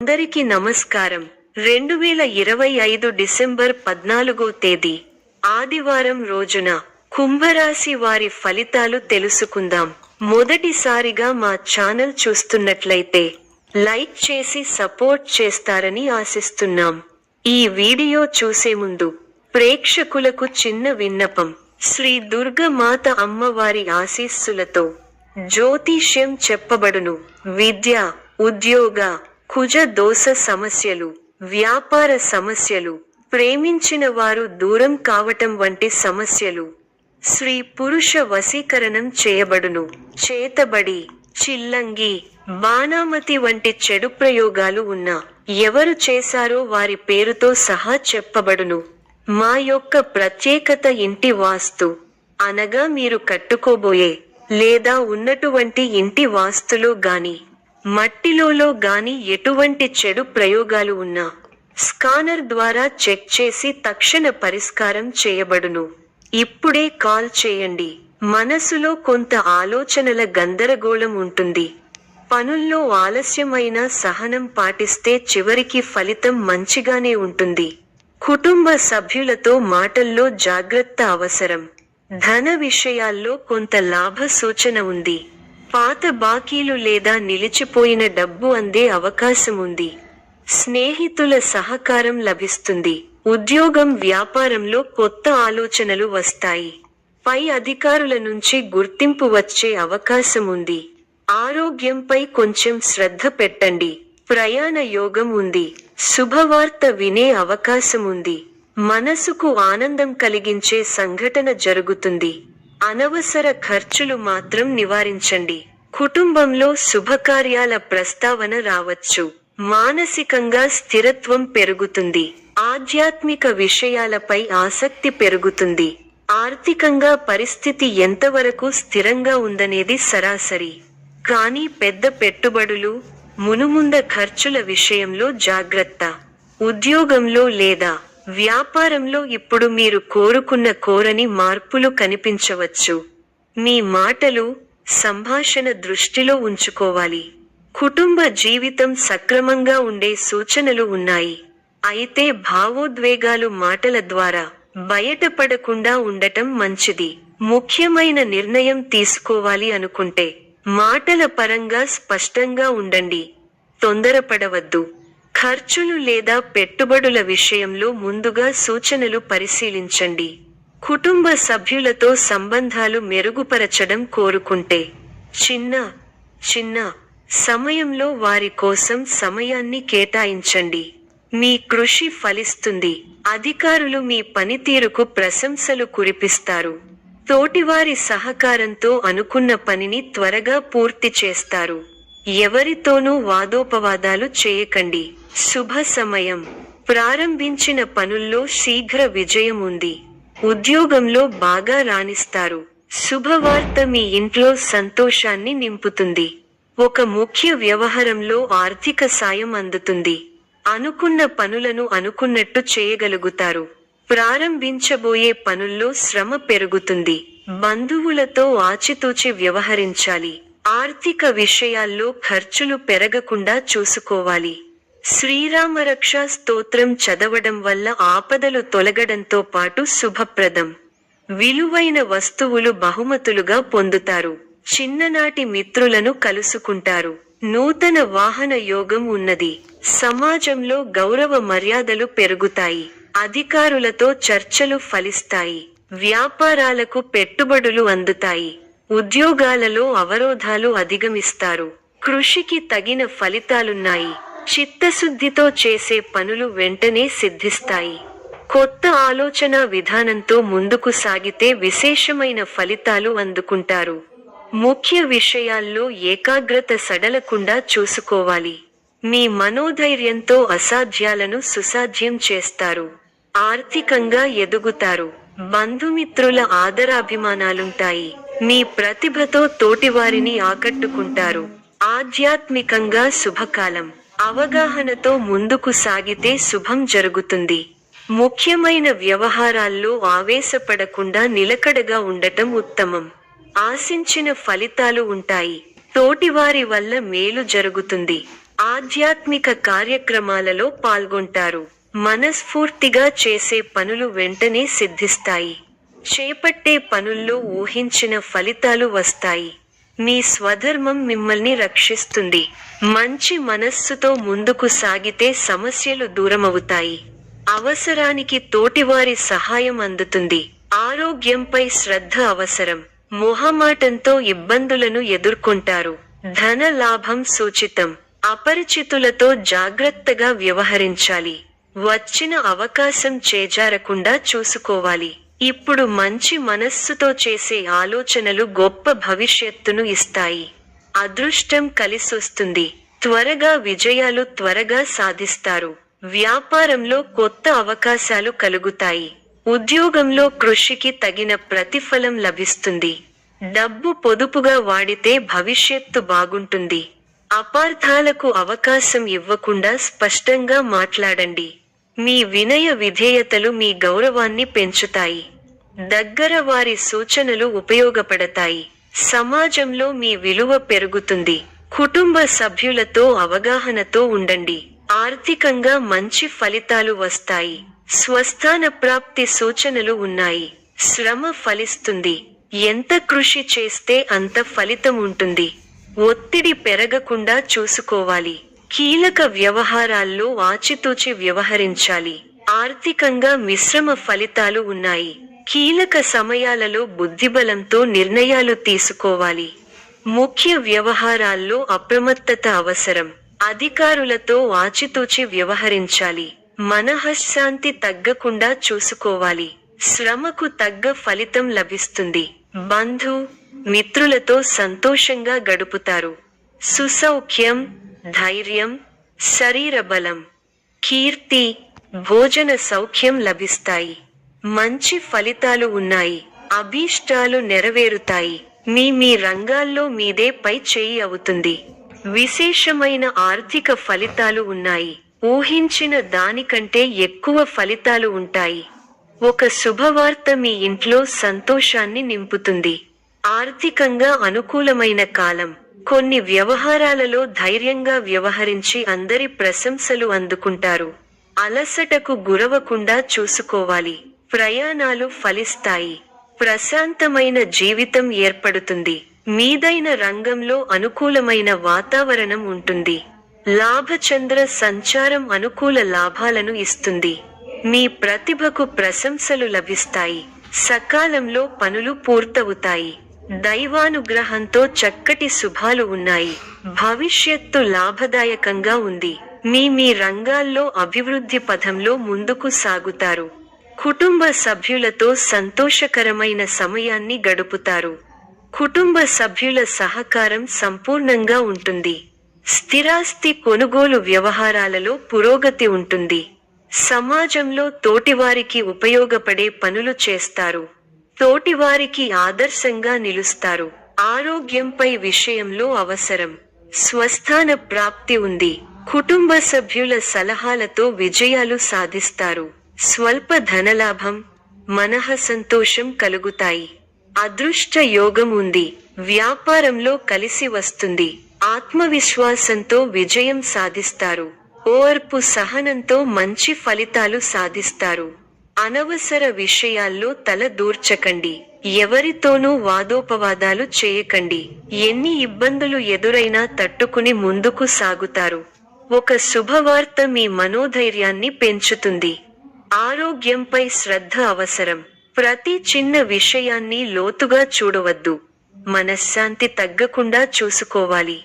అందరికీ నమస్కారం. 2025 డిసెంబర్ 14వ తేదీ ఆదివారం రోజున కుంభరాశి వారి ఫలితాలు తెలుసుకుందాం. మొదటిసారిగా మా ఛానల్ చూస్తున్నట్లయితే లైక్ చేసి సపోర్ట్ చేస్తారని ఆశిస్తున్నాం. ఈ వీడియో చూసే ముందు ప్రేక్షకులకు చిన్న విన్నపం. శ్రీ దుర్గమాత అమ్మవారి ఆశీస్సులతో జ్యోతిష్యం చెప్పబడును. విద్య, ఉద్యోగ, కుజ దోష సమస్యలు, వ్యాపార సమస్యలు, ప్రేమించిన వారు దూరం కావటం వంటి సమస్యలు, స్త్రీ పురుష వశీకరణం చేయబడును. చేతబడి, చిల్లంగి, బాణామతి వంటి చెడు ప్రయోగాలు ఉన్నా ఎవరు చేశారో వారి పేరుతో సహా చెప్పబడును. మా యొక్క ప్రత్యేకత ఇంటి వాస్తు అనగా మీరు కట్టుకోబోయే లేదా ఉన్నటువంటి ఇంటి వాస్తులో గాని మట్టిలో గాని ఎటువంటి చెడు ప్రయోగాలు ఉన్నా స్కానర్ ద్వారా చెక్ చేసి తక్షణ పరిష్కారం చేయబడును. ఇప్పుడే కాల్ చేయండి. మనసులో కొంత ఆలోచనల గందరగోళం ఉంటుంది. పనుల్లో ఆలస్యమైన సహనం పాటిస్తే చివరికి ఫలితం మంచిగానే ఉంటుంది. కుటుంబ సభ్యులతో మాటల్లో జాగ్రత్త అవసరం. ధన విషయాల్లో కొంత లాభ సూచన ఉంది. పాత బాకీలు లేదా నిలిచిపోయిన డబ్బు అందే అవకాశం ఉంది. స్నేహితుల సహకారం లభిస్తుంది. ఉద్యోగం, వ్యాపారంలో కొత్త ఆలోచనలు వస్తాయి. పై అధికారుల నుంచి గుర్తింపు వచ్చే అవకాశం ఉంది. ఆరోగ్యంపై కొంచెం శ్రద్ధ పెట్టండి. ప్రయాణ యోగం ఉంది. శుభవార్త వినే అవకాశం ఉంది. మనసుకు ఆనందం కలిగించే సంఘటన జరుగుతుంది. అనవసర ఖర్చులు మాత్రం నివారించండి. కుటుంబంలో శుభకార్యాల ప్రస్తావన రావచ్చు. మానసికంగా స్థిరత్వం పెరుగుతుంది. ఆధ్యాత్మిక విషయాలపై ఆసక్తి పెరుగుతుంది. ఆర్థికంగా పరిస్థితి ఎంతవరకు స్థిరంగా ఉందనేది సరాసరి. కానీ పెద్ద పెట్టుబడులు, మునుముంద ఖర్చుల విషయంలో జాగ్రత్త. ఉద్యోగంలో లేదా వ్యాపారంలో ఇప్పుడు మీరు కోరని మార్పులు కనిపించవచ్చు. మీ మాటలు, సంభాషణ దృష్టిలో ఉంచుకోవాలి. కుటుంబ జీవితం సక్రమంగా ఉండే సూచనలు ఉన్నాయి. అయితే భావోద్వేగాలు మాటల ద్వారా బయటపడకుండా ఉండటం మంచిది. ముఖ్యమైన నిర్ణయం తీసుకోవాలి అనుకుంటే మాటల పరంగా స్పష్టంగా ఉండండి. తొందరపడవద్దు. ఖర్చులు లేదా పెట్టుబడుల విషయంలో ముందుగా సూచనలు పరిశీలించండి. కుటుంబ సభ్యులతో సంబంధాలు మెరుగుపరచడం కోరుకుంటే చిన్న సమయంలో వారి కోసం సమయాన్ని కేటాయించండి. మీ కృషి ఫలిస్తుంది. అధికారులు మీ పనితీరుకు ప్రశంసలు కురిపిస్తారు. తోటివారి సహకారంతో అనుకున్న పనిని త్వరగా పూర్తి చేస్తారు. ఎవరితోనూ వాదోపవాదాలు చేయకండి. శుభ సమయం. ప్రారంభించిన పనుల్లో శీఘ్ర విజయం ఉంది. ఉద్యోగంలో బాగా రాణిస్తారు. శుభవార్త మీ ఇంట్లో సంతోషాన్ని నింపుతుంది. ఒక ముఖ్య వ్యవహారంలో ఆర్థిక సాయం అందుతుంది. అనుకున్న పనులను అనుకున్నట్టు చేయగలుగుతారు. ప్రారంభించబోయే పనుల్లో శ్రమ పెరుగుతుంది. బంధువులతో ఆచితూచి వ్యవహరించాలి. ఆర్థిక విషయాల్లో ఖర్చులు పెరగకుండా చూసుకోవాలి. శ్రీరామరక్ష స్తోత్రం చదవడం వల్ల ఆపదలు తొలగడంతో పాటు శుభప్రదం. విలువైన వస్తువులు బహుమతులుగా పొందుతారు. చిన్ననాటి మిత్రులను కలుసుకుంటారు. నూతన వాహన యోగం ఉన్నది. సమాజంలో గౌరవ మర్యాదలు పెరుగుతాయి. అధికారులతో చర్చలు ఫలిస్తాయి. వ్యాపారాలకు పెట్టుబడులు అందుతాయి. ఉద్యోగాలలో అవరోధాలు అధిగమిస్తారు. కృషికి తగిన ఫలితాలున్నాయి. చిత్తశుద్ధితో చేసే పనులు వెంటనే సిద్ధిస్తాయి. కొత్త ఆలోచన విధానంతో ముందుకు సాగితే విశేషమైన ఫలితాలు అందుకుంటారు. ముఖ్య విషయాల్లో ఏకాగ్రత సడలకుండా చూసుకోవాలి. మీ మనోధైర్యంతో అసాధ్యాలను సుసాధ్యం చేస్తారు. ఆర్థికంగా ఎదుగుతారు. బంధుమిత్రుల ఆదరాభిమానాలుంటాయి. మీ ప్రతిభతో తోటివారిని ఆకట్టుకుంటారు. ఆధ్యాత్మికంగా శుభకాలం. అవగాహనతో ముందుకు సాగితే శుభం జరుగుతుంది. ముఖ్యమైన వ్యవహారాల్లో ఆవేశపడకుండా నిలకడగా ఉండటం ఉత్తమం. ఆశించిన ఫలితాలు ఉంటాయి. తోటివారి వల్ల మేలు జరుగుతుంది. ఆధ్యాత్మిక కార్యక్రమాలలో పాల్గొంటారు. మనస్ఫూర్తిగా చేసే పనులు వెంటనే సిద్ధిస్తాయి. చేపట్టే పనుల్లో ఊహించిన ఫలితాలు వస్తాయి. మీ స్వధర్మం మిమ్మల్ని రక్షిస్తుంది. మంచి మనస్సుతో ముందుకు సాగితే సమస్యలు దూరమవుతాయి. అవసరానికి తోటివారి సహాయం అందుతుంది. ఆరోగ్యంపై శ్రద్ధ అవసరం. మొహమాటంతో ఇబ్బందులను ఎదుర్కొంటారు. ధన లాభం సూచితం. అపరిచితులతో జాగ్రత్తగా వ్యవహరించాలి. వచ్చిన అవకాశం చేజారకుండా చూసుకోవాలి. ఇప్పుడు మంచి మనస్సుతో చేసే ఆలోచనలు గొప్ప భవిష్యత్తును ఇస్తాయి. అదృష్టం కలిసొస్తుంది. త్వరగా విజయాలు త్వరగా సాధిస్తారు. వ్యాపారంలో కొత్త అవకాశాలు కలుగుతాయి. ఉద్యోగంలో కృషికి తగిన ప్రతిఫలం లభిస్తుంది. డబ్బు పొదుపుగా వాడితే భవిష్యత్తు బాగుంటుంది. అపార్థాలకు అవకాశం ఇవ్వకుండా స్పష్టంగా మాట్లాడండి. మీ వినయ విధేయతలు మీ గౌరవాన్ని పెంచుతాయి. దగ్గర వారి సూచనలు ఉపయోగపడతాయి. సమాజంలో మీ విలువ పెరుగుతుంది. కుటుంబ సభ్యులతో అవగాహనతో ఉండండి. ఆర్థికంగా మంచి ఫలితాలు వస్తాయి. స్వస్థాన ప్రాప్తి సూచనలు ఉన్నాయి. శ్రమ ఫలిస్తుంది. ఎంత కృషి చేస్తే అంత ఫలితం ఉంటుంది. ఒత్తిడి పెరగకుండా చూసుకోవాలి. కీలక వ్యవహారాల్లో ఆచితూచి వ్యవహరించాలి. ఆర్థికంగా మిశ్రమ ఫలితాలు ఉన్నాయి. కీలక సమయాలలో బుద్ధిబలంతో నిర్ణయాలు తీసుకోవాలి. ముఖ్య వ్యవహారాల్లో అప్రమత్తత అవసరం. అధికారులతో ఆచితూచి వ్యవహరించాలి. మనఃశాంతి తగ్గకుండా చూసుకోవాలి. శ్రమకు తగ్గ ఫలితం లభిస్తుంది. బంధు మిత్రులతో సంతోషంగా గడుపుతారు. సుసౌఖ్యం, ధైర్యం, శరీర బలం, కీర్తి, భోజన సౌఖ్యం లభిస్తాయి. మంచి ఫలితాలు ఉన్నాయి. అభీష్టాలు నెరవేరుతాయి. మీ రంగాల్లో మీదే పై చేయి అవుతుంది. విశేషమైన ఆర్థిక ఫలితాలు ఉన్నాయి. ఊహించిన దానికంటే ఎక్కువ ఫలితాలు ఉంటాయి. ఒక శుభవార్త మీ ఇంట్లో సంతోషాన్ని నింపుతుంది. ఆర్థికంగా అనుకూలమైన కాలం. కొన్ని వ్యవహారాలలో ధైర్యంగా వ్యవహరించి అందరి ప్రశంసలు అందుకుంటారు. అలసటకు గురవకుండా చూసుకోవాలి. ప్రయాణాలు ఫలిస్తాయి. ప్రశాంతమైన జీవితం ఏర్పడుతుంది. మీదైన రంగంలో అనుకూలమైన వాతావరణం ఉంటుంది. లాభచంద్ర సంచారం అనుకూల లాభాలను ఇస్తుంది. మీ ప్రతిభకు ప్రశంసలు లభిస్తాయి. సకాలంలో పనులు పూర్తవుతాయి. దైవానుగ్రహంతో చక్కటి శుభాలు ఉన్నాయి. భవిష్యత్తు లాభదాయకంగా ఉంది. మీ రంగాల్లో అభివృద్ధి పథంలో ముందుకు సాగుతారు. కుటుంబ సభ్యులతో సంతోషకరమైన సమయాన్ని గడుపుతారు. కుటుంబ సభ్యుల సహకారం సంపూర్ణంగా ఉంటుంది. స్థిరాస్తి కొనుగోలు వ్యవహారాలలో పురోగతి ఉంటుంది. సమాజంలో తోటివారికి ఉపయోగపడే పనులు చేస్తారు. తోటివారికి ఆదర్శంగా నిలుస్తారు. ఆరోగ్యంపై విషయంలో అవసరం. స్వస్థాన ప్రాప్తి ఉంది. కుటుంబ సభ్యుల సలహాలతో విజయాలు సాధిస్తారు. స్వల్ప ధనలాభం, మనఃసంతోషం కలుగుతాయి. అదృష్ట యోగం ఉంది. వ్యాపారంలో కలిసి వస్తుంది. ఆత్మవిశ్వాసంతో విజయం సాధిస్తారు. ఓర్పు సహనంతో మంచి ఫలితాలు సాధిస్తారు. అనవసర విషయాల్లో తల దూర్చకండి. ఎవరితోనూ వాదోపవాదాలు చేయకండి. ఎన్ని ఇబ్బందులు ఎదురైనా తట్టుకుని ముందుకు సాగుతారు. ఒక శుభవార్త మీ మనోధైర్యాన్ని పెంచుతుంది. ఆరోగ్యంపై శ్రద్ధ అవసరం. ప్రతి చిన్న విషయాన్ని లోతుగా చూడవద్దు. మనశ్శాంతి తగ్గకుండా చూసుకోవాలి.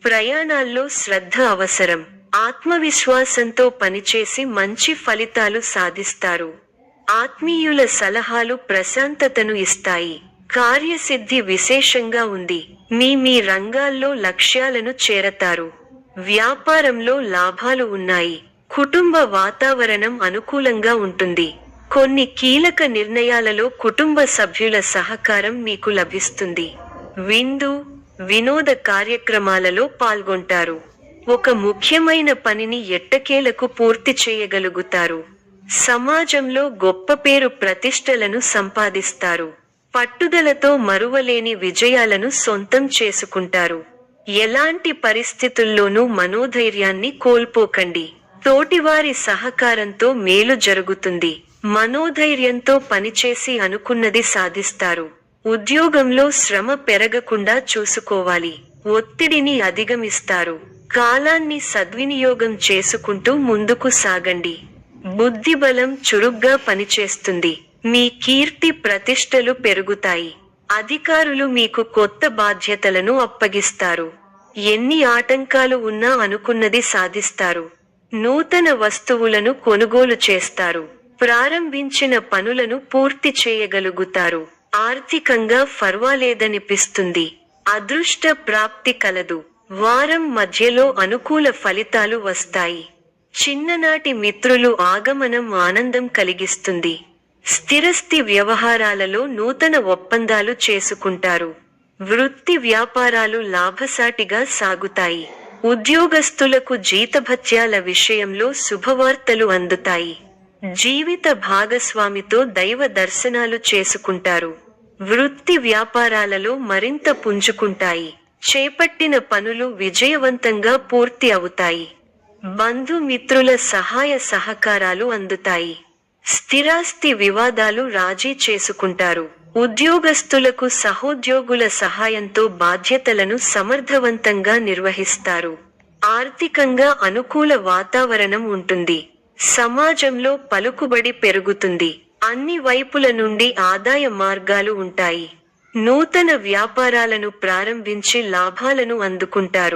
ప్రయాణాల్లో శ్రద్ధ అవసరం. ఆత్మవిశ్వాసంతో పనిచేసి మంచి ఫలితాలు సాధిస్తారు. ఆత్మీయుల సలహాలు ప్రశాంతతను ఇస్తాయి. కార్యసిద్ధి విశేషంగా ఉంది. మీ రంగాల్లో లక్ష్యాలను చేరతారు. వ్యాపారంలో లాభాలు ఉన్నాయి. కుటుంబ వాతావరణం అనుకూలంగా ఉంటుంది. కొన్ని కీలక నిర్ణయాలలో కుటుంబ సభ్యుల సహకారం మీకు లభిస్తుంది. విందు, వినోద కార్యక్రమాలలో పాల్గొంటారు. ఒక ముఖ్యమైన పనిని ఎట్టకేలకు పూర్తి చేయగలుగుతారు. సమాజంలో గొప్ప పేరు ప్రతిష్టలను సంపాదిస్తారు. పట్టుదలతో మరువలేని విజయాలను సొంతం చేసుకుంటారు. ఎలాంటి పరిస్థితుల్లోనూ మనోధైర్యాన్ని కోల్పోకండి. తోటివారి సహకారంతో మేలు జరుగుతుంది. మనోధైర్యంతో పనిచేసి అనుకున్నది సాధిస్తారు. ఉద్యోగంలో శ్రమ పెరగకుండా చూసుకోవాలి. ఒత్తిడిని అధిగమిస్తారు. కాలాన్ని సద్వినియోగం చేసుకుంటూ ముందుకు సాగండి. బుద్ధిబలం చురుగ్గా పనిచేస్తుంది. మీ కీర్తి ప్రతిష్టలు పెరుగుతాయి. అధికారులు మీకు కొత్త బాధ్యతలను అప్పగిస్తారు. ఎన్ని ఆటంకాలు ఉన్నా అనుకున్నది సాధిస్తారు. నూతన వస్తువులను కొనుగోలు చేస్తారు. ప్రారంభించిన పనులను పూర్తి చేయగలుగుతారు. ఆర్థికంగా ఫర్వాలేదనిపిస్తుంది. అదృష్ట ప్రాప్తి కలదు. వారం మధ్యలో అనుకూల ఫలితాలు వస్తాయి. చిన్ననాటి మిత్రులు ఆగమనం ఆనందం కలిగిస్తుంది. స్థిరస్థి వ్యవహారాలలో నూతన ఒప్పందాలు చేసుకుంటారు. వృత్తి వ్యాపారాలు లాభసాటిగా సాగుతాయి. ఉద్యోగస్తులకు జీతభత్యాల విషయంలో శుభవార్తలు అందుతాయి. జీవిత భాగస్వామితో దైవ దర్శనాలు చేసుకుంటారు. వృత్తి వ్యాపారాలలో మరింత పుంజుకుంటాయి. చేపట్టిన పనులు విజయవంతంగా పూర్తి అవుతాయి. బంధుమిత్రుల సహాయ సహకారాలు అందుతాయి. స్థిరాస్తి వివాదాలు రాజీ చేసుకుంటారు. ఉద్యోగస్తులకు సహోద్యోగుల సహాయంతో బాధ్యతలను సమర్థవంతంగా నిర్వహిస్తారు. ఆర్థికంగా అనుకూల వాతావరణం ఉంటుంది. సమాజంలో పలుకుబడి పెరుగుతుంది. అన్ని వైపుల నుండి ఆదాయ మార్గాలు ఉంటాయి. నూతన వ్యాపారాలను ప్రారంభించి లాభాలను అందుకుంటారు.